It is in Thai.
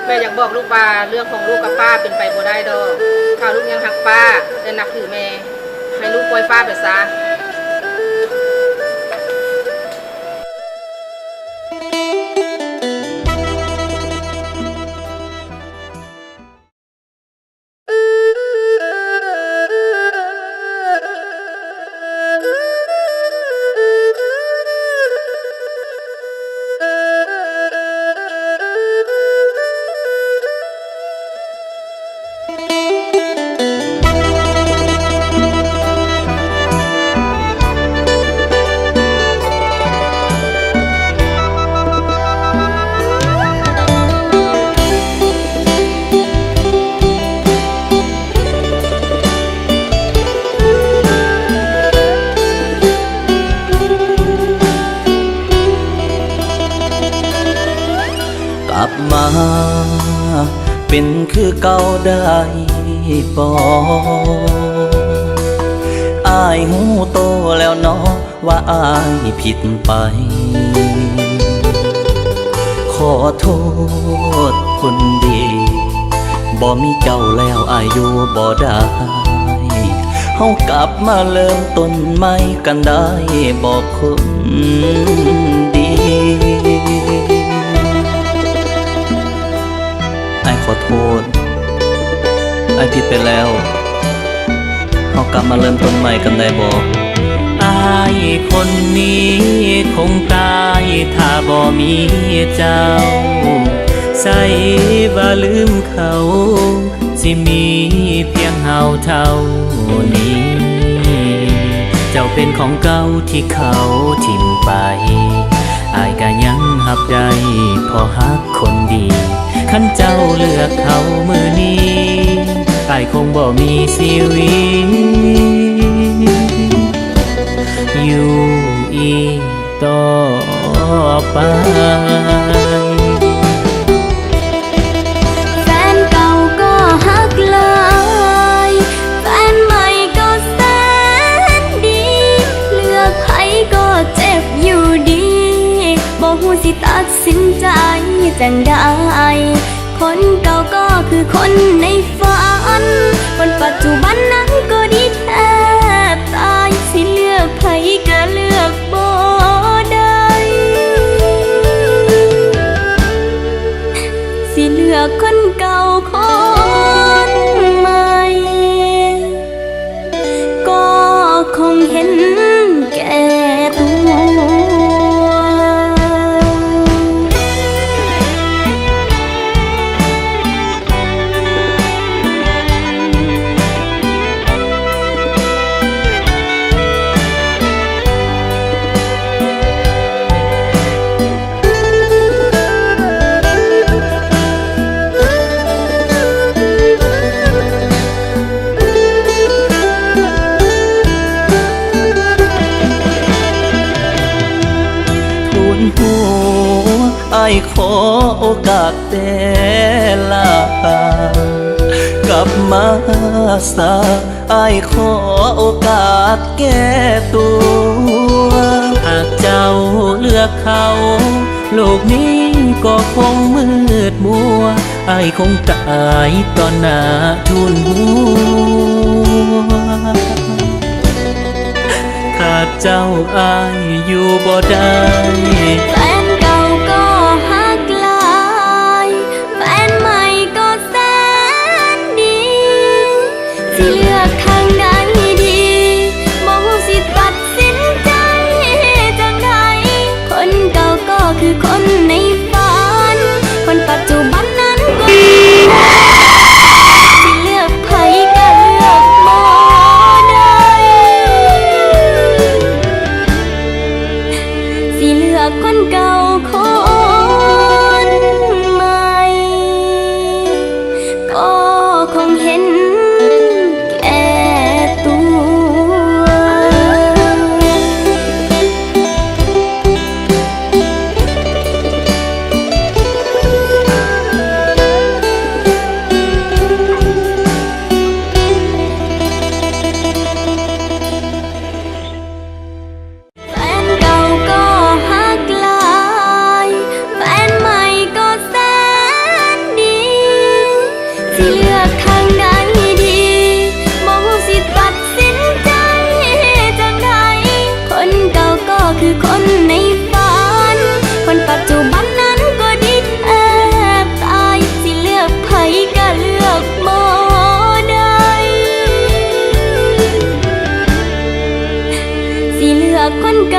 แม่อยากบอกลูกว่าเรื่องของลูกกับป้าเป็นไปบ่ได้ดอกถ้าลูกยังหักป้าและนับถือแม่ให้ลูกปล่อยป้าไปซะกลับมาเป็นคือเก่าได้บ่อายหูโตแล้วเนาะว่าอายผิดไปขอโทษคนดีบ่มีเจ้าแล้วอายอยู่บ่ได้เฮากลับมาเริ่มต้นใหม่กันได้บ่คนดีไอ้ขอโทษไอ้ผิดไปแล้วเรากลับมาเริ่มต้นใหม่กันได้บ่ไอ้คนนี้คงตายถ้าบ่มีเจ้าใส่ว่าลืมเขาสิมีเพียงเฮาเท่านี้เจ้าเป็นของเก่าที่เขาทิ้งไปอายก็ยังหับได้พอฮักคนดีคันเจ้าเลือกเขามือนี้อายคงบ่มีชีวิตอยู่อีกต่อไปแฟนเก่าก็ฮักหลายแฟนใหม่ก็แสนดีเลือกใครก็เจ็บอยู่ดีบ่ฮู้สิตัดสินใจจังใดคนเก่าก็คือคนในฝันคนปัจจุบันนั้นก็ดีแทบตายสิเลือกใครก็เลือกบ่ได้สิเลือกคนเก่าคนใหม่ก็คงเห็นแก่ตัวหัวอายขอโอกาสแต่ละกลับมาซะอายขอโอกาสแก้ตัวหากเจ้าเลือกเขาโลกนี้ก็คงมืดมัวอายคงตายตอนหน้าทุนหัวถ้าเจ้าอายอยู่บ่ได้แฟนเก่าก็ฮักหลายแฟนใหม่ก็แสนดีสิเลือกทางใดดีบ่ฮู้สิตัดสินใจจังใดคนเก่าก็คือคนในฝันคนปัจจุบันนั้นก็สิเลือกใครก็เลือกบ่ได้สิเลือกคนเก่าคนใหม่ก็คงเห็นแก่ อกคนเก่า